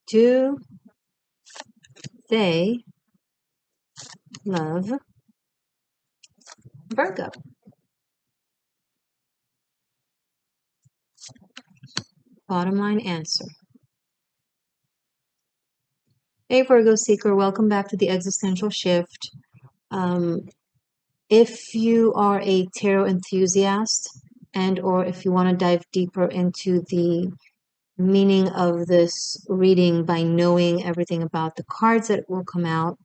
Do they love Virgo? Bottom line answer. Hey Virgo seeker, welcome back to the Existential Shift. If you are a tarot enthusiast and or if you want to dive deeper into the meaning of this reading by knowing everything about the cards that will come out,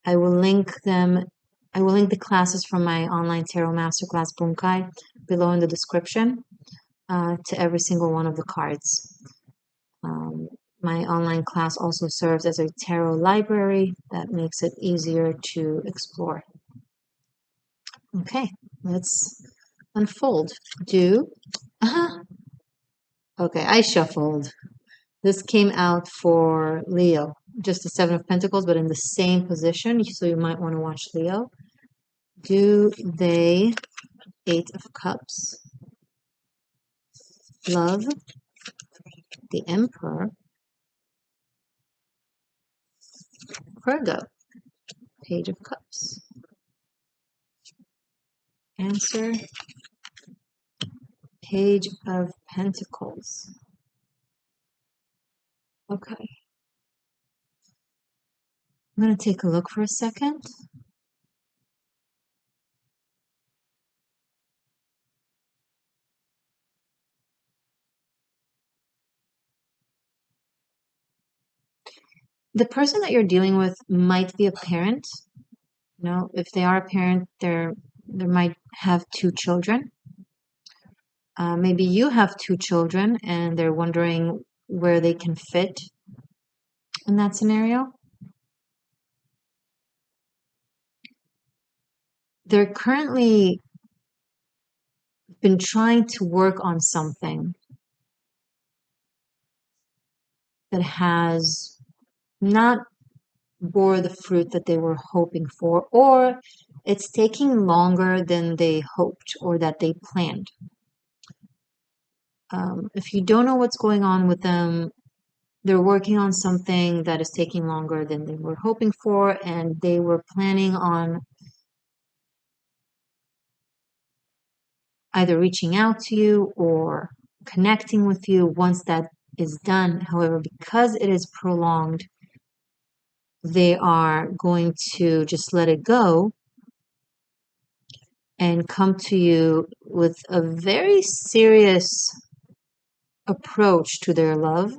I will link the classes from my online tarot masterclass Bunkai below in the description to every single one of the cards. My online class also serves as a tarot library that makes it easier to explore. Okay, let's unfold. Okay, I shuffled. This came out for Leo, just the Seven of Pentacles, but in the same position, so you might want to watch Leo. Do they, Eight of Cups, love the Emperor, Virgo, Page of Cups? Answer, Page of Pentacles. Okay. I'm going to take a look for a second. The person that you're dealing with might be a parent. You know, if they are a parent, they might have two children. Maybe you have two children and they're wondering where they can fit in that scenario. They're currently been trying to work on something that has not bore the fruit that they were hoping for, or it's taking longer than they hoped or that they planned. If you don't know what's going on with them, they're working on something that is taking longer than they were hoping for, and they were planning on either reaching out to you or connecting with you once that is done. However, because it is prolonged, they are going to just let it go and come to you with a very serious approach to their love.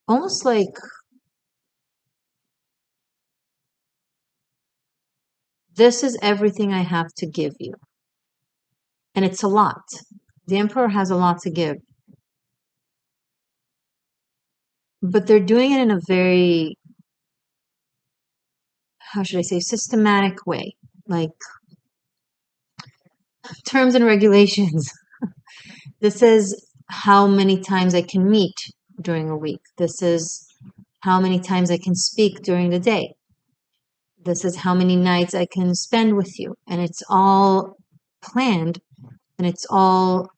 Almost like this is everything I have to give you. And it's a lot. The Emperor has a lot to give. But they're doing it in a very, how should I say, systematic way. Like terms and regulations. This is how many times I can meet during a week. This is how many times I can speak during the day. This is how many nights I can spend with you. And it's all planned and it's all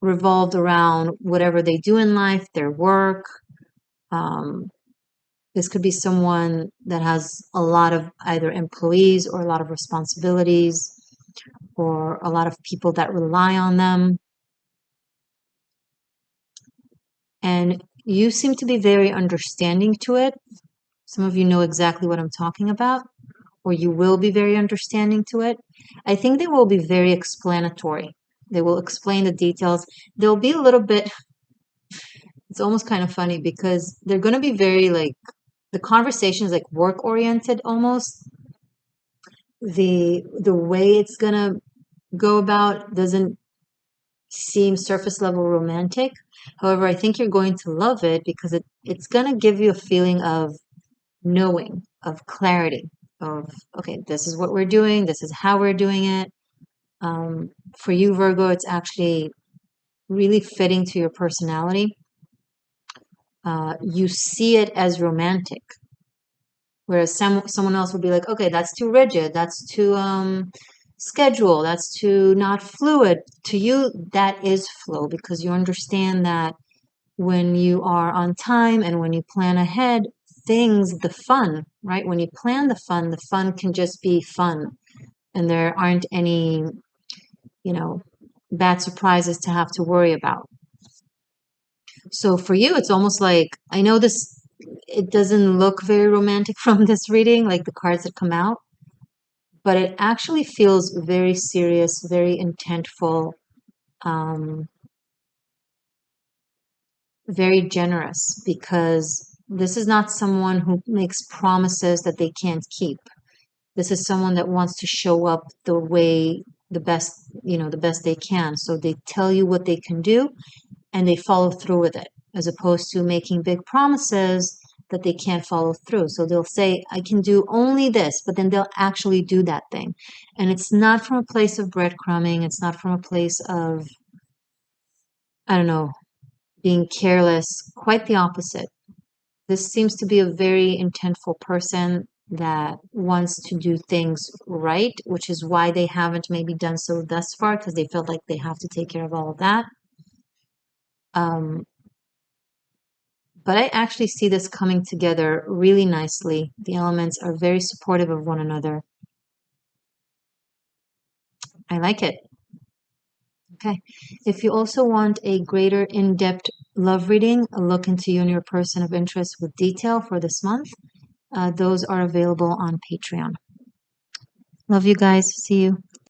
revolved around whatever they do in life, their work. This could be someone that has a lot of either employees or a lot of responsibilities or a lot of people that rely on them. And you seem to be very understanding to it. Some of you know exactly what I'm talking about, or you will be very understanding to it. I think they will be very explanatory. They will explain the details. They'll be a little bit, it's almost kind of funny because they're going to be very like, the conversation is like work oriented almost. The way it's going to go about doesn't seem surface level romantic. However, I think you're going to love it because it's going to give you a feeling of knowing, of clarity, of, okay, this is what we're doing, this is how we're doing it. For you, Virgo, it's actually really fitting to your personality. You see it as romantic, whereas someone else would be like, okay, that's too rigid, that's too schedule. That's to not fluid. To you, that is flow because you understand that when you are on time and when you plan ahead, things, the fun, right? When you plan the fun can just be fun. And there aren't any, you know, bad surprises to have to worry about. So for you, it's almost like, I know this, it doesn't look very romantic from this reading, like the cards that come out, but it actually feels very serious, very intentful, um, very generous, because this is not someone who makes promises that they can't keep. This is someone that wants to show up the way, the best, the best they can. So they tell you what they can do and they follow through with it, as opposed to making big promises that they can't follow through. So they'll say, I can do only this, but then they'll actually do that thing. And it's not from a place of breadcrumbing. It's not from a place of, I don't know, being careless. Quite the opposite. This seems to be a very intentful person that wants to do things right, which is why they haven't maybe done so thus far, because they felt like they have to take care of all of that. Um, but I actually see this coming together really nicely. The elements are very supportive of one another. I like it. Okay. If you also want a greater in-depth love reading, a look into you and your person of interest with detail for this month, those are available on Patreon. Love you guys. See you.